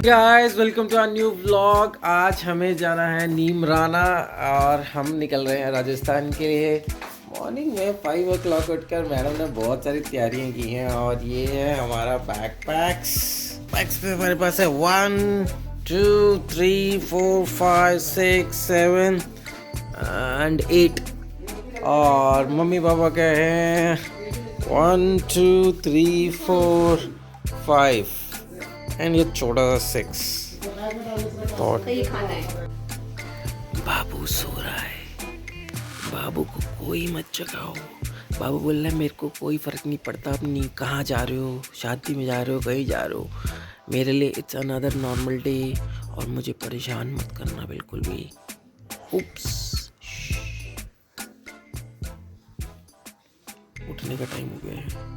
Guys welcome to our new vlog. आज हमें जाना है नीमराना और हम निकल रहे हैं राजस्थान के लिए। मॉर्निंग में 5 o'clock उठकर मैडम ने बहुत सारी तैयारियां की हैं और ये है हमारा बैकपैक्स पे हमारे पास है 1 2 3 4 5 6 7 एंड 8 और मम्मी पापा के हैं 1 2 3 4 5 एंड ये छोटा सा 6 तो ये खाना है। बाबू सो रहा है। बाबू को कोई मत जगाओ। बाबू बोल रहा है मेरे को कोई फर्क नहीं पड़ता अपनी कहाँ जा रहे हो, शादी में जा रहे हो, कहीं जा रहे हो, मेरे लिए इट्स अनदर नॉर्मल डे और मुझे परेशान मत करना बिल्कुल भी। उप्स, उठने का टाइम हो गया है।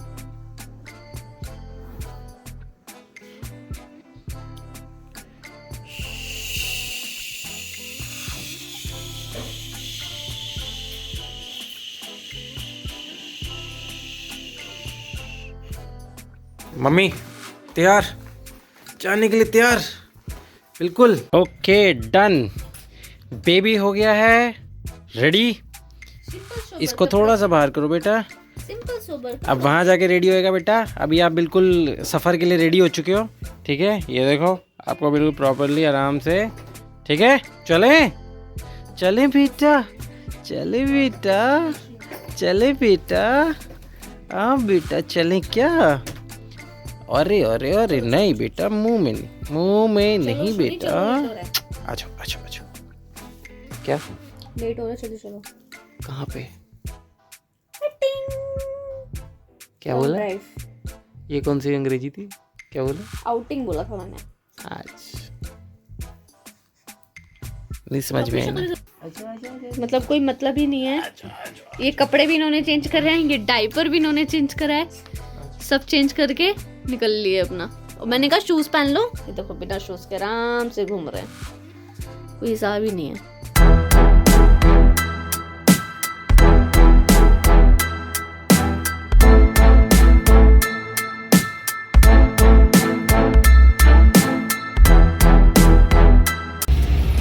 मम्मी तैयार, जाने के लिए तैयार बिल्कुल। ओके डन, बेबी हो गया है रेडी। इसको थोड़ा सा बाहर करो बेटा। Simple sober. अब वहाँ जाके रेडी होएगा बेटा। अभी आप बिल्कुल सफ़र के लिए रेडी हो चुके हो, ठीक है। ये देखो आपको बिल्कुल प्रॉपरली आराम से, ठीक है। चलें चलें बेटा, चले बेटा, चले बेटा, हाँ बेटा चलें क्या। अरे अरे अरे नहीं बेटा, मुंह में नहीं बेटा। आ जाओ आ जाओ आ जाओ। क्या लेट हो रहा है, चलो चलो। कहाँ पे, क्या बोला? ये कौन सी अंग्रेजी थी, क्या बोला? आउटिंग बोला था मैंने आज नहीं समझ में आई। मतलब कोई मतलब ही नहीं है। ये कपड़े भी इन्होंने चेंज कर रहे हैं, ये डायपर भी इन्होंने चेंज करा है, सब चेंज करके निकल लिए अपना। और मैंने कहा शूज पहन लो, ये देखो बिना शूज के आराम से घूम रहे हैं, कोई हिसाब ही नहीं है।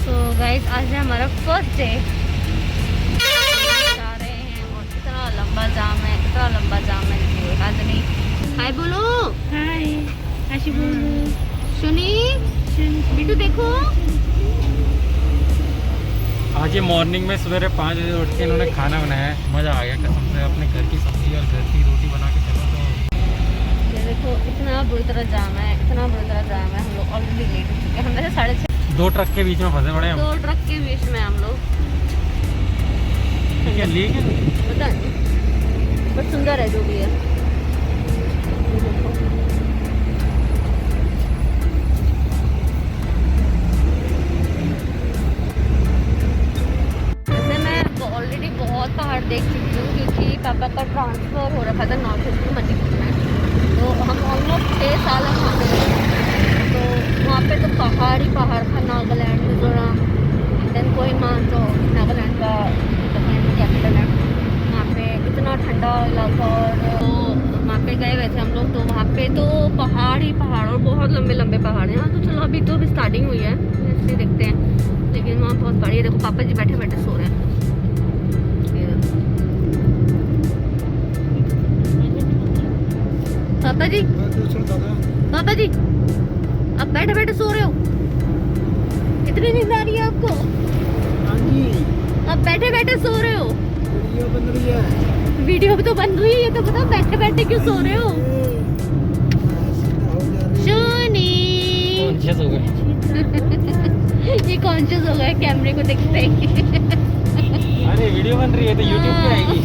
So guys, आज है हमारा फर्स्ट डे। जा रहे हैं और इतना लंबा जाम है, इतना लंबा जाम है। आदमी हाय बोलो, हाय आशी बोलो, सुनी बिट्टू देखो। आज ये मॉर्निंग में सवेरे 5 बजे उठ के इन्होंने खाना बनाया है। मज़ा आ गया कसम से। अपने घर की सब्जी और घर की रोटी बना के चलो तो। ये देखो इतना बुरी तरह जाम है, इतना बुरी तरह जाम है। हम लोग ऑलरेडी लेट हो चुके हैं। हम वैसे 6:30 2 ट्रक के बीच में फंसे पड़े हम। 2 ट्रक के बीच में हम लोग। क्या ली क्या? पता नहीं, बट सुंदर है जो भी है। वैसे मैं ऑलरेडी बहुत पहाड़ देख चुकी हूँ क्योंकि पापा का ट्रांसफ़र हो रखा था नॉर्थ ईस्ट में मणिपुर में। तो हम ऑलमोस्ट 6 साल हम वहाँ पे रहे। तो वहाँ पे तो पहाड़ ही पहाड़ था, नागालैंड, मिजोरम, देन कोहिमा, जो नागालैंड का कैपिटल है। वहाँ पे इतना ठंडा इलाका और तो वहाँ पे गए हुए थे हम लोग। तो वहाँ पे तो पहाड़ ही पहाड़ और बहुत लंबे लंबे पहाड़ हैं। तो चलो अभी तो स्टार्टिंग हुई है, इसलिए देखते हैं। लेकिन वहाँ बहुत बड़ी है। देखो पापा जी बैठे बैठे सो रहे हैं। पापा जी, पापा जी आप बैठे बैठे सो रहे हो, इतनी नींद आ रही है आपको? आप बैठे बैठे सो रहे हो? वीडियो बन रही है। वीडियो भी तो बन रही है, तो बताओ बैठे बैठे क्यों सो रहे हो? सोनी कॉन्शियस हो गए। ये कॉन्शियस हो गया कैमरे को देखते ही। अरे वीडियो बन रही है तो यूट्यूब पे आएगी।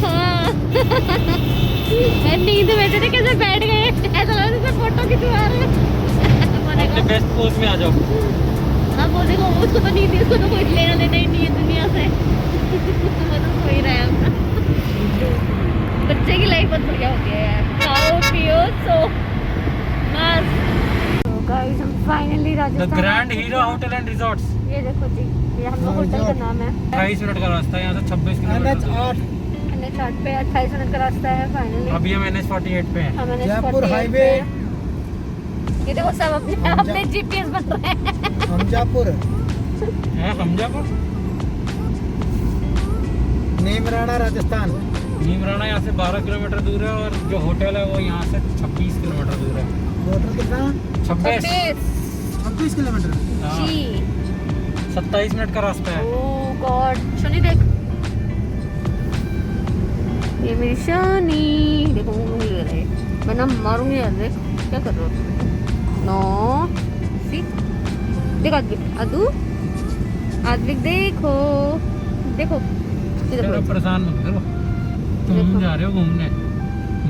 नींद में बैठे थे, कैसे बैठ गए, ऐसा लग रहा है फोटो खिंचवा रहे हैं। अपने बेस्ट पोज में आ जाओ। हाँ वो देखो, उसको तो नींद, उसको तो कोई लेना देना ही नहीं है दुनिया से। वो तो सो ही रहा है अपना। बच्चे की लाइफ बहुत बढ़िया होती है यार, खाओ पियो सो मस्त। तो गाइस हम finally Rajasthan, the grand hero hotel and resorts. ये देखो जी, ये हम लोग होटल का नाम है। 28 मिनट का रास्ता है यहाँ से, 26 किलोमीटर। NH 8 पे 28 मिनट का रास्ता है फाइनली। अभी हम NH 48 पे हैं। हम NH जयपुर 48 हाईवे। पे ये देखो सब अपने जीपीएस बन रहे हैं। हमजापुर है हमजापुर, नीमराना राजस्थान। नीमराना यहाँ से 12 किलोमीटर दूर है और जो होटल है वो यहाँ से 26 किलोमीटर दूर है। टोटल कितना? 26 किलोमीटर। हाँ, जी 27 मिनट का रास्ता है। ओह गॉड, शनि देख, ये मेरी शनि देखो मुंह ले रहे, मैं ना मारूंगी यार। देख क्या कर रहे हो। नो सी देख अदू आद्विक देखो देखो इधर चलो देखो। परेशान मत करो, तुम जा रहे हो घूमने,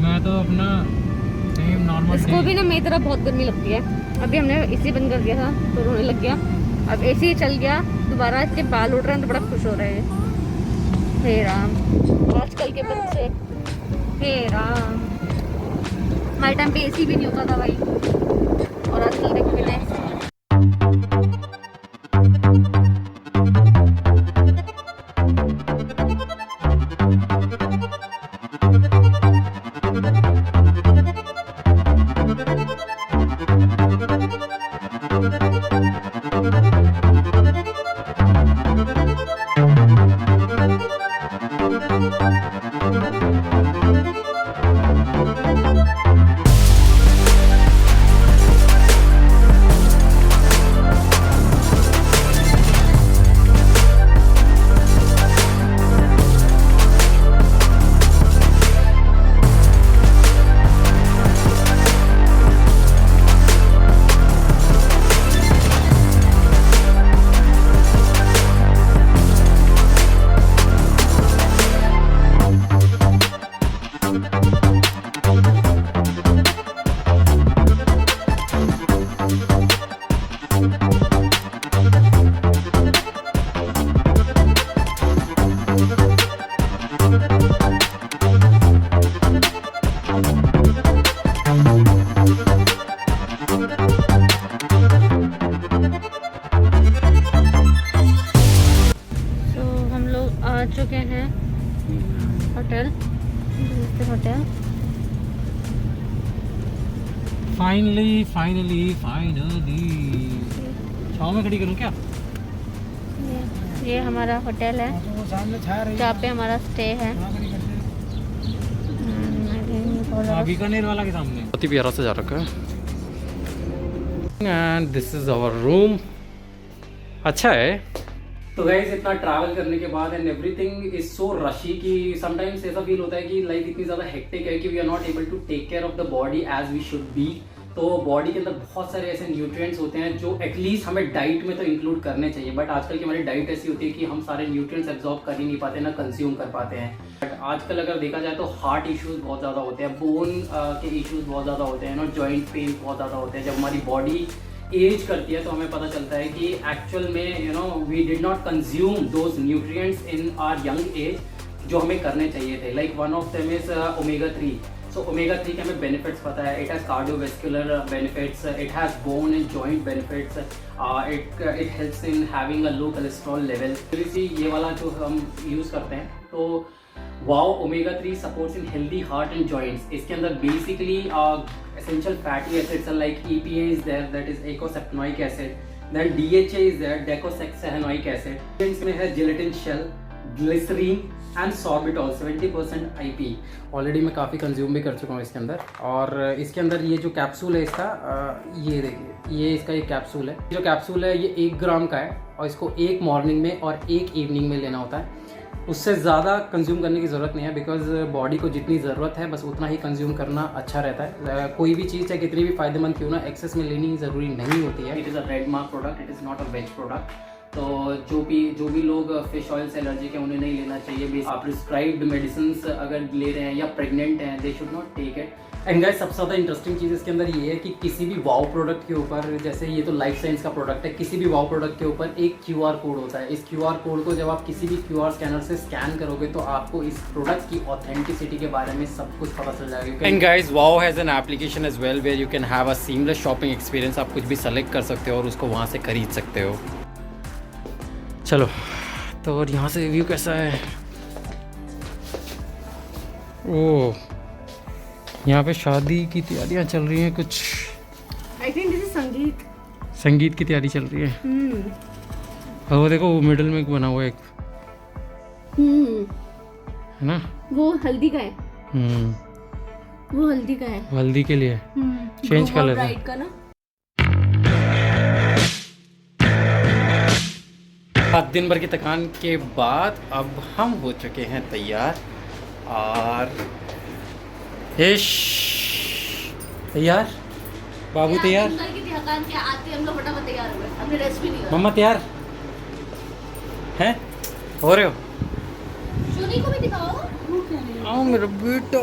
मैं तो अपना नॉर्मल। इसको भी ना मेरी तरह बहुत गर्मी लगती है। अभी हमने एसी बंद कर दिया था तो रोने लग गया, अब एसी चल गया दोबारा, इसके बाल उड़ रहे हैं तो बड़ा खुश हो रहे हैं। हे राम, आजकल के बच्चे, हे राम, हमारे टाइम पे एसी भी नहीं होता था भाई, और आजकल देखो कितने। आ चुके हैं होटल। फाइनली छाँव में खड़ी करूँ क्या? ये हमारा होटल है तो वो सामने छा रही जहाँ पे हमारा स्टे है। हाँ, बीकानेर वाला के सामने। बहुत ही प्यारा सजा रखा है। And this is our room. अच्छा है। तो गाइस इतना ट्रैवल करने के बाद एंड एवरीथिंग इज सो रशी कि समटाइम्स ऐसा फील होता है कि लाइफ इतनी ज़्यादा हेक्टिक है कि we are not able to take care of the body as we should be. तो बॉडी के अंदर बहुत सारे ऐसे न्यूट्रिएंट्स होते हैं जो एटलीस्ट हमें डाइट में तो इंक्लूड करने चाहिए, बट आजकल की हमारी डाइट ऐसी होती है कि हम सारे न्यूट्रिएंट्स एब्जॉर्ब कर ही नहीं पाते, ना कंज्यूम कर पाते हैं। बट आजकल अगर देखा जाए तो हार्ट इश्यूज बहुत ज़्यादा होते हैं, बोन के इश्यूज बहुत ज़्यादा होते हैं, जॉइंट पेन बहुत ज़्यादा होते हैं। जब हमारी बॉडी एज करती है तो हमें पता चलता है कि एक्चुअल में we did not consume those nutrients in our young age जो हमें करने चाहिए थे। Like one of them is omega 3। So omega 3 के हमें बेनिफिट्स पता है। It has cardiovascular benefits, it has bone and joint benefits, it helps in having a low cholesterol level. ये वाला जो हम यूज़ करते हैं तो वाओ omega 3 supports in healthy heart and joints. इसके अंदर basically essential fatty acids are like EPA is there, that is eicosapenoic acid, then DHA is there, docosahexaenoic acid, इसमें है gelatin shell, glycerine and sorbitol 70% IP। Already मैं काफ़ी consume भी कर चुका हूँ इसके अंदर। और इसके अंदर ये जो कैप्सूल है इसका, ये देखिए, ये इसका एक कैप्सूल है। जो कैप्सूल है ये 1 ग्राम का है और इसको एक मॉर्निंग में और एक इवनिंग में लेना होता है। उससे ज़्यादा कंज्यूम करने की ज़रूरत नहीं है, बिकॉज बॉडी को जितनी ज़रूरत है बस उतना ही कंज्यूम करना अच्छा रहता है। कोई भी चीज़ है कितनी भी फायदेमंद क्यों ना, एक्सेस में लेनी ज़रूरी नहीं होती है। It is a red mark product, it is not a veg product. तो जो भी लोग फिश ऑयल से एलर्जी के उन्हें नहीं लेना चाहिए। आप प्रिस्क्राइब्ड मेडिसिन अगर ले रहे हैं या प्रेग्नेंट हैं, they should not take it. And guys सबसे ज़्यादा इंटरेस्टिंग चीज़ इसके अंदर ये है कि किसी भी वाओ प्रोडक्ट के ऊपर, जैसे ये तो लाइफ साइंस का प्रोडक्ट है, किसी भी वाओ प्रोडक्ट के ऊपर एक QR कोड होता है। इस QR कोड को जब आप किसी भी QR स्कैनर से स्कैन करोगे तो आपको इस प्रोडक्ट की ऑथेंटिसिटी के बारे में सब कुछ पता चल जाएगा। एंड गाइस वाओ has an application as well where you can have a seamless shopping experience. आप कुछ भी सेलेक्ट कर सकते हो और उसको वहाँ से खरीद सकते हो। चलो तो और यहाँ से व्यू कैसा है? ओह, यहाँ पे शादी की तैयारियाँ चल रही हैं कुछ। आई थिंक दिस इज संगीत। संगीत की तैयारी चल रही है। और वो देखो वो मिडिल में बना हुआ है एक, है ना? वो हल्दी का है। वो हल्दी का है। हल्दी के लिए चेंज कलर है। ब्राइड का ना। आज दिन भर की थकान के बाद अब हम हो चुके हैं तैयार। और इश तैयार, बाबू तैयार, थकान के आते हम लोग फटाफट तैयार हो गए। हमने रेस्ट भी नहीं किया। मम्मा तैयार हैं? हो रहे हो? शूनी को भी दिखाओ। आओ मेरा बेटा,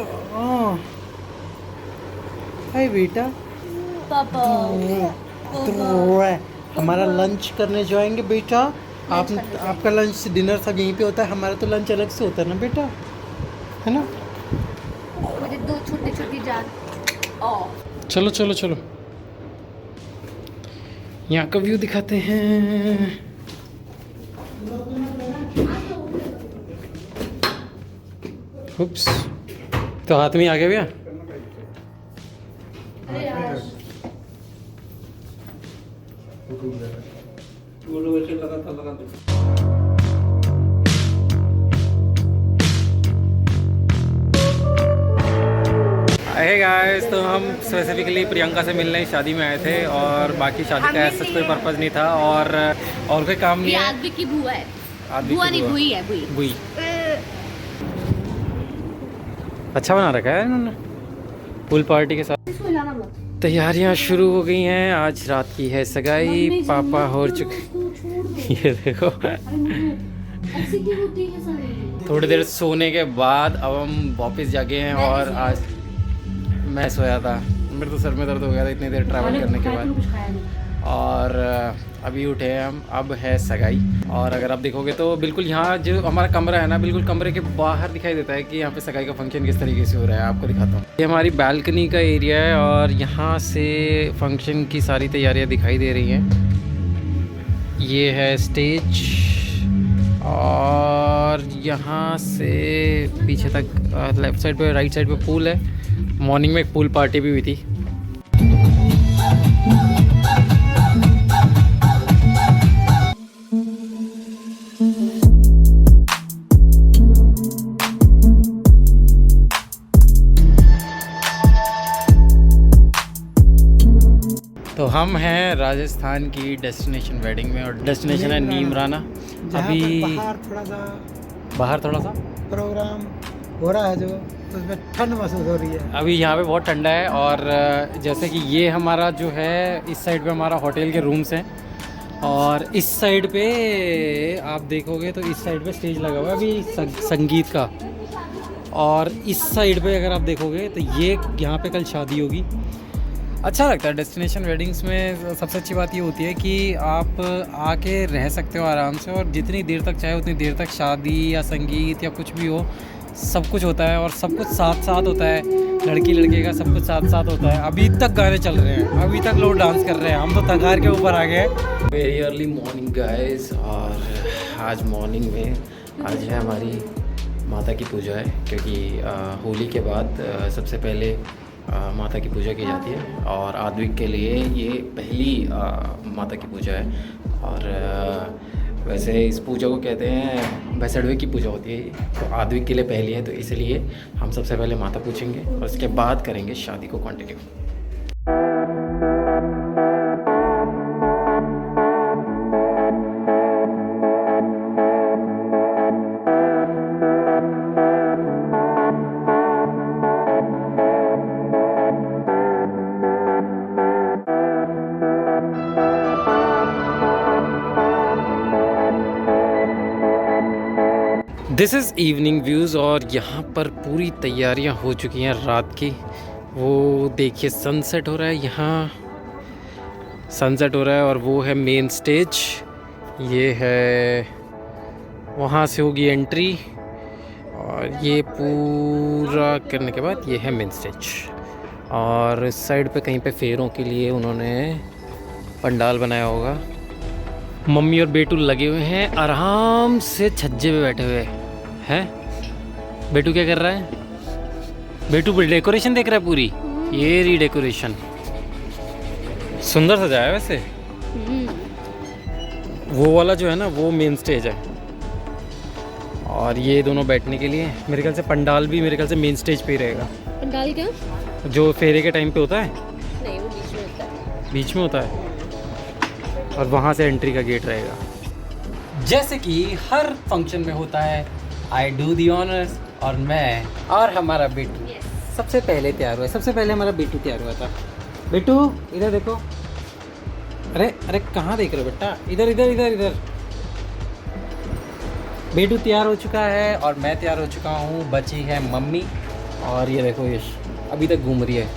हाय बेटा। पापा हमारा लंच करने जाएंगे बेटा। आप आपका लंच डिनर सब यहीं पे होता है, हमारा तो लंच अलग से होता है ना बेटा, है ना? मुझे दो छोटी छोटी जान। चलो चलो चलो, यहाँ का व्यू दिखाते हैं। उप्स, तो हाथ में आ गया भैया। हे गाइस, तो हम स्पेसिफिकली प्रियंका से मिलने शादी में आए थे और बाकी शादी का ऐसा कोई पर्पज़ नहीं था और कोई काम नहीं है। आदमी की बुआ है। आदमी बुआ की नहीं, बुआ। बुई है, बुई। बुई अच्छा बना रखा है इन्होंने पूल पार्टी के साथ। इसको हिलाना मत। तैयारियां शुरू हो गई हैं। आज रात की है सगाई, पापा हो चुके। ये देखो, ऐसी क्यों होती है सारी? थोड़ी देर सोने के बाद अब हम वापस जागे हैं। और आज मैं सोया था, मेरे तो सर में दर्द हो गया था इतनी देर ट्रैवल करने के बाद। और अभी उठे हैं हम। अब है सगाई और अगर आप देखोगे तो बिल्कुल यहाँ जो हमारा कमरा है ना, बिल्कुल कमरे के बाहर दिखाई देता है कि यहाँ पे सगाई का फंक्शन किस तरीके से हो रहा है। आपको दिखाता हूँ, ये हमारी बालकनी का एरिया है और यहाँ से फंक्शन की सारी तैयारियाँ दिखाई दे रही हैं। ये है स्टेज और यहाँ से पीछे तक लेफ़्ट साइड पे, राइट साइड पे पूल है। मॉर्निंग में एक पूल पार्टी भी हुई थी। तो हम हैं राजस्थान की डेस्टिनेशन वेडिंग में और डेस्टिनेशन है नीमराना। अभी बाहर थोड़ा सा प्रोग्राम हो रहा है जो, तो उसमें ठंड महसूस हो रही है। अभी यहाँ पे बहुत ठंडा है और जैसे कि ये हमारा जो है, इस साइड पे हमारा होटल के रूम्स हैं और इस साइड पे आप देखोगे तो इस साइड पे स्टेज लगा हुआ है अभी संगीत का। और इस साइड पे अगर आप देखोगे तो ये यहाँ पे कल शादी होगी। अच्छा लगता है डेस्टिनेशन वेडिंग्स में। सबसे अच्छी बात ये होती है कि आप आके रह सकते हो आराम से और जितनी देर तक चाहे उतनी देर तक शादी या संगीत या कुछ भी हो, सब कुछ होता है और सब कुछ साथ साथ होता है। लड़की लड़के का सब कुछ साथ साथ होता है। अभी तक गाने चल रहे हैं, अभी तक लोग डांस कर रहे हैं, हम तो तगार के ऊपर आ गए। Very early morning guys. और आज मॉर्निंग में आज है हमारी माता की पूजा है, क्योंकि होली के बाद सबसे पहले माता की पूजा की जाती है और आद्विक के लिए ये पहली माता की पूजा है। और वैसे इस पूजा को कहते हैं भैसड़वे की पूजा होती है, तो आद्विक के लिए पहली है, तो इसलिए हम सबसे पहले माता पूछेंगे और उसके बाद करेंगे शादी को continue. This is evening views और यहाँ पर पूरी तैयारियाँ हो चुकी हैं रात की। वो देखिए सनसेट हो रहा है, यहाँ सनसेट हो रहा है और वो है मेन स्टेज। ये है, वहाँ से होगी एंट्री और ये पूरा करने के बाद ये है मेन स्टेज। और इस साइड पे कहीं पे फेरों के लिए उन्होंने पंडाल बनाया होगा। मम्मी और बेटू लगे हुए हैं आराम से छज्जे पे बैठे हुए हैं। बेटू क्या कर रहा है? बेटू डेकोरेशन देख रहा है पूरी। ये रही डेकोरेशन, सुंदर सजाया है वैसे। वो वाला जो है ना वो मेन स्टेज है, और ये दोनों बैठने के लिए मेरे ख्याल से पंडाल भी मेरे ख्याल से मेन स्टेज पे ही रहेगा। पंडाल क्या? जो फेरे के टाइम पे होता है, नहीं वो बीच में होता है। बीच में होता है, और वहाँ से एंट्री का गेट रहेगा। जैसे कि हर फंक्शन में होता है, आई डू दी ऑनर्स, और मैं और हमारा बेटू सबसे पहले तैयार हुआ। सबसे पहले हमारा बेटू तैयार हुआ था। बेटू इधर देखो। अरे अरे कहाँ देख रहे हो बेटा? इधर इधर इधर इधर। बेटू तैयार हो चुका है और मैं तैयार हो चुका हूँ। बची है मम्मी, और ये देखो यश अभी तक घूम रही है।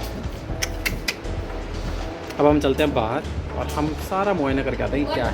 अब हम चलते हैं बाहर और हम सारा मुआयना करके आते हैं कि क्या है।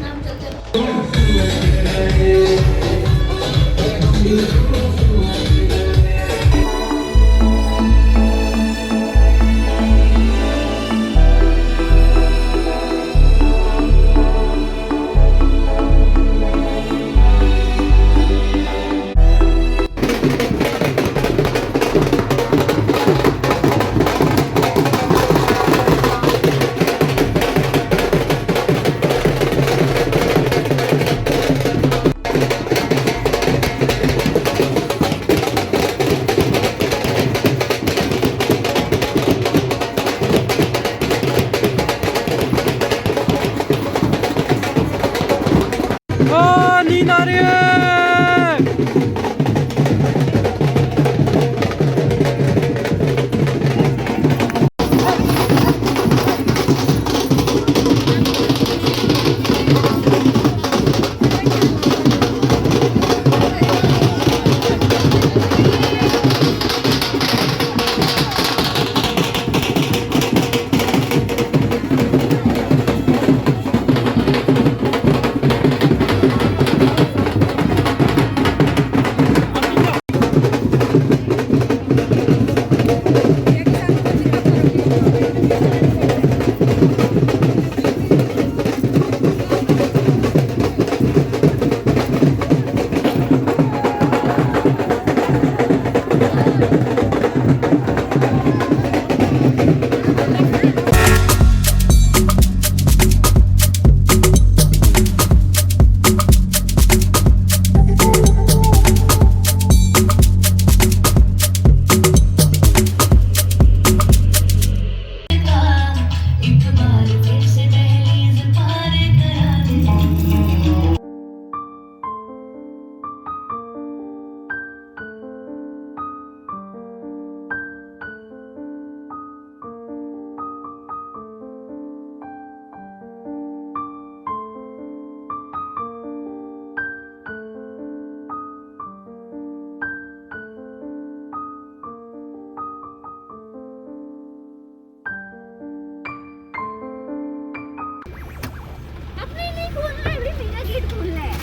नींद आ रही है।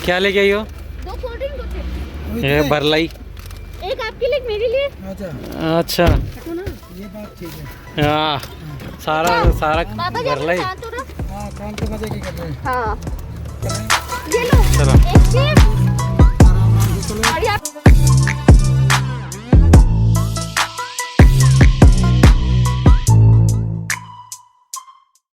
क्या लेके आई हो? 2 कोल्ड ड्रिंक होते। ये बरलाई। एक आपके लिए, एक मेरे लिए। अच्छा हटो ना, ये बात ठीक है। हाँ, सारा सारा पापा जी बरलाई। शांत हो ना। हाँ, काम के मजे की कर रहे हैं। हाँ ये लो चलो। एक चीज और ये आप